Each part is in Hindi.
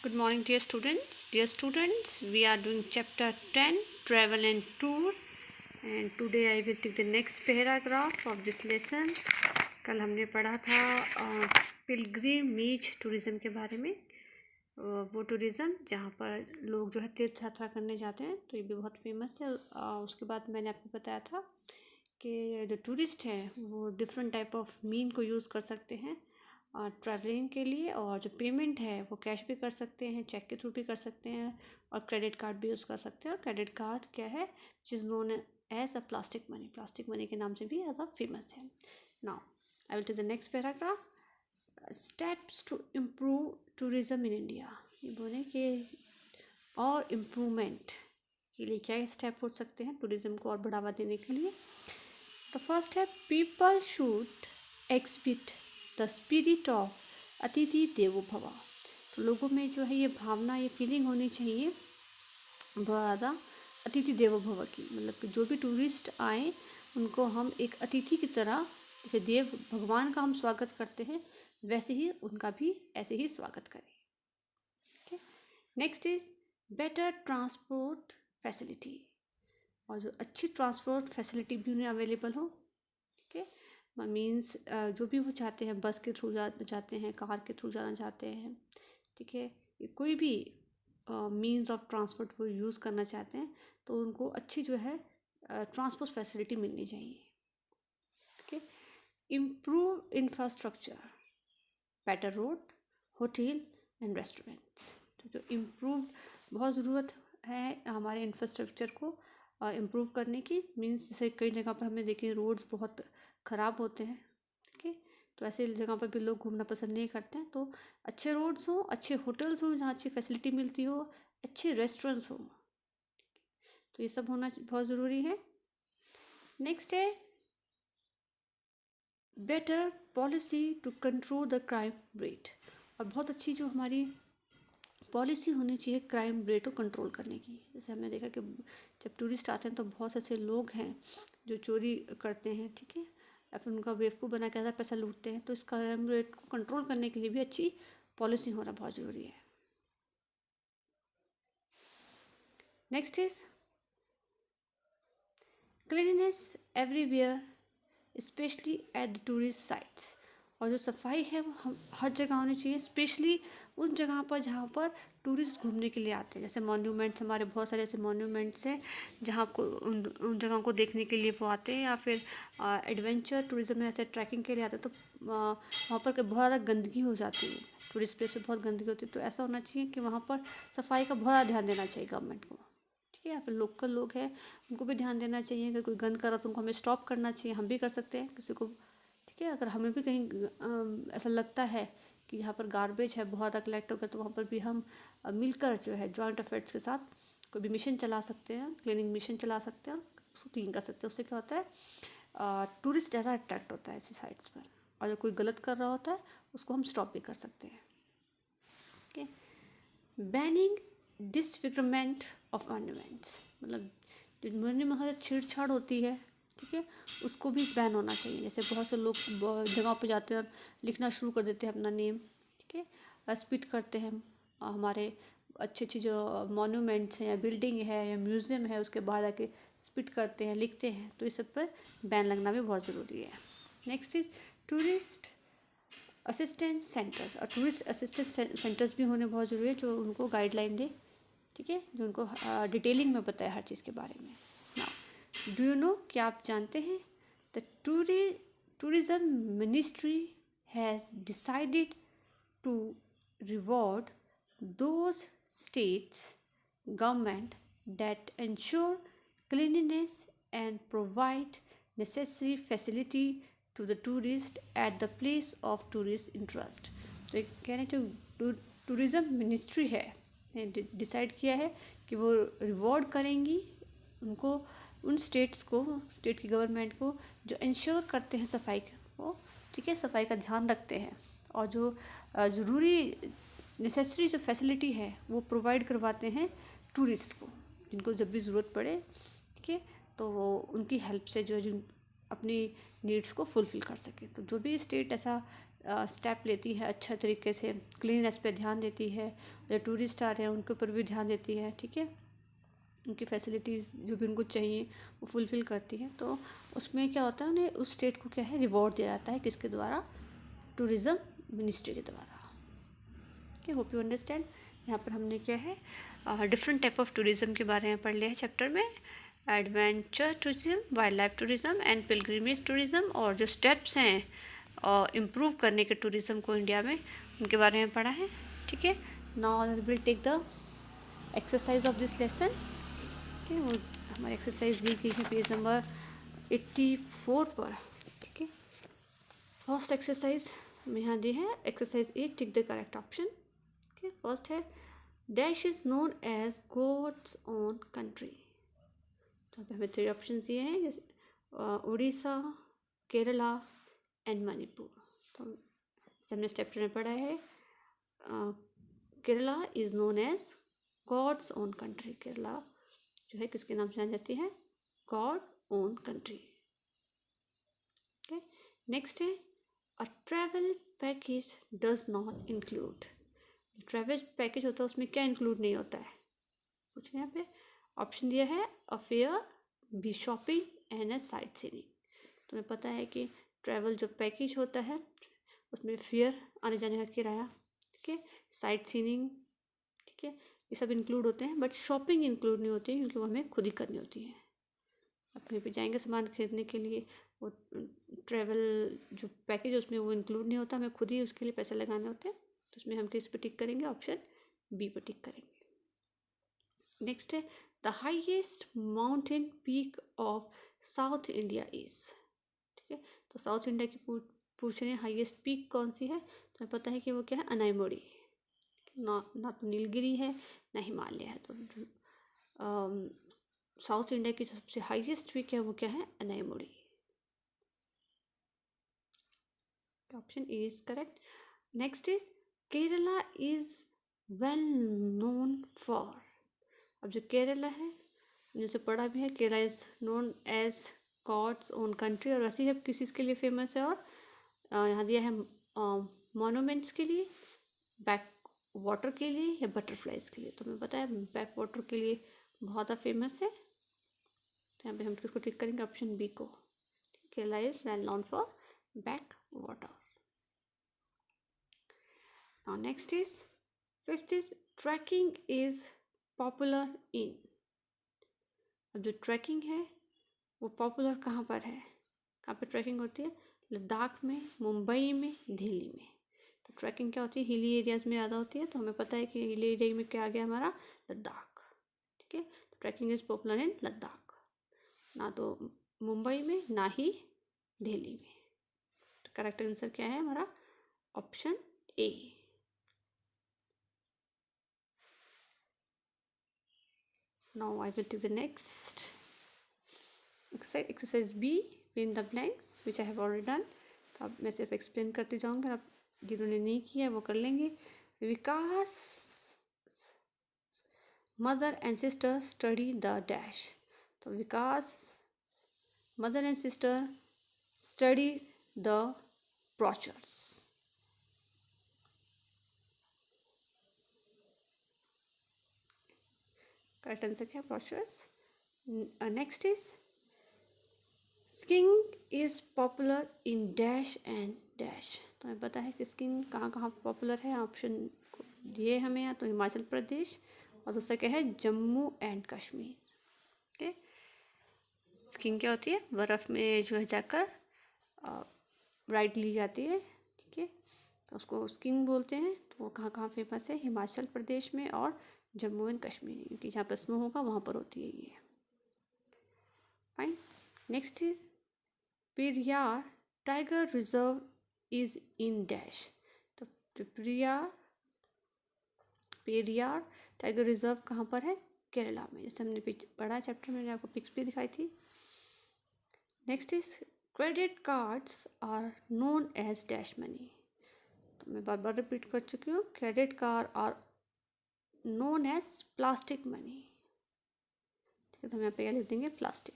Good morning, dear students. Dear students, we are doing chapter 10, Travel and Tour. And today I will take the next paragraph of this lesson. कल हमने पढ़ा था पिलग्रिमेज टूरिज़म के बारे में। वो टूरिज़म जहाँ पर लोग जो है तीर्थ यात्रा करने जाते हैं, तो ये भी बहुत फेमस है। उसके बाद मैंने आपको बताया था कि जो टूरिस्ट हैं वो डिफरेंट टाइप ऑफ मीन को यूज़ कर सकते हैं ट्रैवलिंग के लिए, और जो पेमेंट है वो कैश भी कर सकते हैं, चेक के थ्रू भी कर सकते हैं, और क्रेडिट कार्ड भी यूज़ कर सकते हैं। और क्रेडिट कार्ड क्या है, which is known as a plastic money के नाम से भी ज़्यादा फेमस है। Now I will take the next paragraph, steps to improve tourism in India. ये बोले कि और इम्प्रूवमेंट के लिए क्या स्टेप हो सकते हैं टूरिज़्म को और बढ़ावा देने के लिए। द फर्स्ट है people should exhibit the spirit of अतिथि देवो भव। तो लोगों में जो है ये भावना, ये फीलिंग होनी चाहिए बहुत ज़्यादा अतिथि देवो भव की, मतलब कि जो भी टूरिस्ट आए उनको हम एक अतिथि की तरह, जैसे देव भगवान का हम स्वागत करते हैं वैसे ही उनका भी ऐसे ही स्वागत करें। ठीक, next is better transport facility, और जो अच्छी ट्रांसपोर्ट फैसिलिटी भी उन्हें अवेलेबल हो। ठीक है, मीन्स जो भी वो चाहते हैं, बस के थ्रू जाते हैं, कार के थ्रू जाना चाहते हैं, ठीक है, कोई भी मीन्स ऑफ ट्रांसपोर्ट वो यूज़ करना चाहते हैं तो उनको अच्छी जो है ट्रांसपोर्ट फैसिलिटी मिलनी चाहिए। ठीक है, improve infrastructure, better road, hotel and restaurants. तो जो इम्प्रूव बहुत ज़रूरत है हमारे इंफ्रास्ट्रक्चर को इम्प्रूव करने की, मीन्स जैसे कई जगह पर हमने देखे रोड्स बहुत ख़राब होते हैं। ठीक है, तो ऐसे जगह पर भी लोग घूमना पसंद नहीं करते हैं। तो अच्छे रोड्स हों, अच्छे होटल्स हों जहाँ अच्छी फैसिलिटी मिलती हो, अच्छे रेस्टोरेंट्स हों, तो ये सब होना बहुत ज़रूरी है। नेक्स्ट है better policy to control the crime rate, और बहुत अच्छी जो हमारी पॉलिसी होनी चाहिए क्राइम रेट को कंट्रोल करने की। जैसे हमने देखा कि जब टूरिस्ट आते हैं तो बहुत से ऐसे लोग हैं जो चोरी करते हैं, ठीक है, या फिर उनका बेवकूफ़ बना के ज़्यादा पैसा लूटते हैं। तो इस क्राइम रेट को कंट्रोल करने के लिए भी अच्छी पॉलिसी होना बहुत ज़रूरी है। Next is cleanness everywhere specially at the tourist sites, और जो सफाई है वो हम हर जगह होनी चाहिए, स्पेशली उन जगह पर जहाँ पर टूरिस्ट घूमने के लिए आते हैं। जैसे मॉन्यूमेंट्स, हमारे बहुत सारे ऐसे मॉन्यूमेंट्स हैं जहाँ को उन जगहों को देखने के लिए वो आते हैं, या फिर एडवेंचर टूरिज्म में ऐसे ट्रैकिंग के लिए आते हैं। तो वहाँ पर बहुत ज़्यादा गंदगी हो जाती है, टूरिस्ट प्लेस पर बहुत गंदगी होती है। तो ऐसा होना चाहिए कि वहाँ पर सफाई का बहुत ज़्यादा ध्यान देना चाहिए गवर्नमेंट को। ठीक है, या फिर लोकल लोग हैं उनको भी ध्यान देना चाहिए। अगर कोई गंद कर रहा तो उनको हमें स्टॉप करना चाहिए, हम भी कर सकते हैं किसी को। ठीक है, अगर हमें भी कहीं ऐसा लगता है कि यहाँ पर गार्बेज है बहुत ज़्यादा कलेक्ट हो गया, तो वहाँ पर भी हम मिलकर जो है जॉइंट एफर्ट्स के साथ कोई भी मिशन चला सकते हैं, क्लीनिंग मिशन चला सकते हैं, उसको क्लीन कर सकते हैं। उससे क्या होता है, टूरिस्ट ज़्यादा अट्रैक्ट होता है ऐसी साइट्स पर, और जो कोई गलत कर रहा होता है उसको हम स्टॉप भी कर सकते हैं। ठीक है, बैनिंग डिसफिगरमेंट ऑफ ऑर्नामेंट्स, मतलब जो मॉन्यूमेंट में छेड़छाड़ होती है, ठीक है, उसको भी बैन होना चाहिए। जैसे बहुत से लोग जगह पे जाते हैं और लिखना शुरू कर देते हैं अपना नेम, ठीक है, स्पिट करते हैं हमारे अच्छी अच्छी जो मॉन्यूमेंट्स हैं या बिल्डिंग है या म्यूज़ियम है उसके बाहर आके स्पिट करते हैं, लिखते हैं। तो इस सब पर बैन लगना भी बहुत ज़रूरी है। Next is tourist assistance centres, और टूरिस्ट असिस्टेंस सेंटर्स भी होने बहुत ज़रूरी है जो उनको गाइडलाइन दे, ठीक है, जो उनको डिटेलिंग में बताए हर चीज़ के बारे में। नाउ डू यू नो, क्या आप जानते हैं, the tourism ministry has decided to reward those states government that ensure cleanliness and provide necessary facility to the tourist at the place of tourist interest। तो एक कह रहे हैं जो टूरिज़्म मिनिस्ट्री है डिसाइड किया है कि वो रिवॉर्ड करेंगी उनको, उन स्टेट्स को, स्टेट की गवर्नमेंट को जो इंश्योर करते हैं सफाई को, ठीक है, सफाई का ध्यान रखते हैं, और जो ज़रूरी नेसेसरी जो फैसिलिटी है वो प्रोवाइड करवाते हैं टूरिस्ट को, जिनको जब भी ज़रूरत पड़े, ठीक है, तो वो उनकी हेल्प से जो अपनी नीड्स को फुलफ़िल कर सके। तो जो भी स्टेट ऐसा स्टेप लेती है अच्छा तरीके से, क्लीननेस पे ध्यान देती है, जो टूरिस्ट आ रहे हैं उनके ऊपर भी ध्यान देती है, ठीक है, उनकी फैसिलिटीज़ जो भी उनको चाहिए वो फुलफ़िल करती है। तो उसमें क्या होता है, उन्हें उस स्टेट को क्या है रिवॉर्ड दिया जाता है, किसके द्वारा, टूरिज़्म मिनिस्ट्री के द्वारा। Okay, hope you understand. यहाँ पर हमने क्या है डिफरेंट टाइप ऑफ टूरिज़्म के बारे में पढ़ लिया है चैप्टर में, adventure tourism, wild life tourism and pilgrimage tourism, और जो स्टेप्स हैं इम्प्रूव करने के टूरिज़्म को इंडिया में, उनके बारे में पढ़ा है, ठीक है। Now will take the exercise of this lesson. ठीक है, वो हमारी एक्सरसाइज दी गई है पेज नंबर 84 पर, ठीक है। फर्स्ट एक्सरसाइज हमें यहाँ दी है, exercise 8, tick the correct option. Okay, first है dash is known as God's own country. तो हमें 3 ऑप्शन दिए हैं, जैसे उड़ीसा, केरला एंड मणिपुर। तो हमने स्टेप में पढ़ा है Kerala is known as God's own country. Kerala जो है किसके नाम से जानी जाती है, god own country. Okay, next है a travel package does not include. Travel package होता है उसमें क्या इंक्लूड नहीं होता है, कुछ यहाँ पे ऑप्शन दिया है a fair, B shopping and a sightseeing. तुम्हें पता है कि ट्रैवल जो पैकेज होता है उसमें फेयर, आने जाने का किराया, ठीक है, साइट सीइंग, ठीक है, ये सब इंक्लूड होते हैं, बट शॉपिंग इंक्लूड नहीं होती है क्योंकि वो हमें खुद ही करनी होती है। आप कहीं पे जाएंगे सामान खरीदने के लिए, वो ट्रैवल जो पैकेज है उसमें वो इंक्लूड नहीं होता, हमें खुद ही उसके लिए पैसे लगाने होते हैं। तो उसमें हम किस पे टिक करेंगे, ऑप्शन बी पे टिक करेंगे। नेक्स्ट है the highest mountain peak of south India is. ठीक है, तो साउथ इंडिया की पूछ रहे हैं हाईएस्ट पीक कौन सी है, तो हमें पता है कि वो क्या है, अनाईमोड़ी। ना तो नीलगिरी है ना हिमालय है, तो साउथ इंडिया की सबसे हाईएस्ट पीक है वो क्या है, Anamudi. Option A is correct. Next is Kerala is well known for. अब जो केरला है जैसे पढ़ा भी है, Kerala is known as God's own country, और वैसे ही किस चीज़ के लिए फेमस है, और यहाँ दिया है मॉन्यूमेंट्स के लिए, बैक वाटर के लिए या बटरफ्लाइज के लिए। तो हमें पता है बैक वाटर के लिए बहुत फेमस है, तो यहाँ पे हम किसको टिक करेंगे, ऑप्शन बी को। Kerala is well known for back water. Now next is fifth is trekking is popular in. अब जो ट्रैकिंग है वो पॉपुलर कहाँ पर है, कहाँ पे ट्रैकिंग होती है, लद्दाख में, मुंबई में, दिल्ली में। तो ट्रैकिंग क्या होती है, हिली एरियाज में ज़्यादा होती है, तो हमें पता है कि हिली एरिया में क्या आ गया हमारा, लद्दाख। ठीक है, तो trekking is popular in Ladakh, ना तो मुंबई में ना ही दिल्ली में। तो करेक्ट आंसर क्या है हमारा, option A. Now I will take the next exercise B, fill in the blanks which I have already done। तो अब मैं सिर्फ एक्सप्लेन करती जाऊँगी, आप जिन्होंने नहीं किया वो कर लेंगे। Vikas mother and sister study the dash. तो Vikas mother and sister study the brochures. Correct answer क्या, brochures. Next is skiing is popular in dash and dash. तो हमें पता है कि स्कीइंग कहाँ कहाँ पॉपुलर है, ऑप्शन दिए हमें, या तो हिमाचल प्रदेश और दूसरा क्या है, Jammu and Kashmir. Okay, skiing क्या होती है, बर्फ़ में जो है जाकर राइड ली जाती है, ठीक है, तो उसको स्कीइंग बोलते हैं। तो वो कहाँ कहाँ फेमस है, हिमाचल प्रदेश में और जम्मू एंड कश्मीर, क्योंकि जहाँ पर स्नो होगा वहाँ पर होती है ये। Fine, next Periyar tiger reserve is in dash. तो पेरियार टाइगर रिजर्व कहाँ पर है, केरला में, जैसे हमने पढ़ा चैप्टर में, आपको पिक्स भी दिखाई थी। Next is credit cards are known as dash money. तो मैं बार बार रिपीट कर चुकी हूँ, credit card are known as plastic money. ठीक है, तो हम यहाँ पे क्या लिख देंगे, plastic.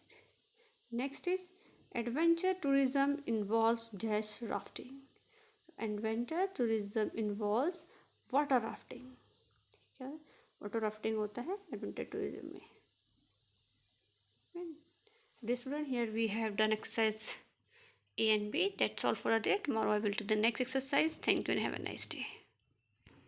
Next is adventure tourism involves dash rafting. Adventure tourism involves water rafting. ठीक है, वाटर राफ्टिंग होता है एडवेंचर टूरिज्म में। Dear student, here we have done exercise A and B. That's all for the day. Tomorrow I will do the next exercise. Thank you and have a nice day.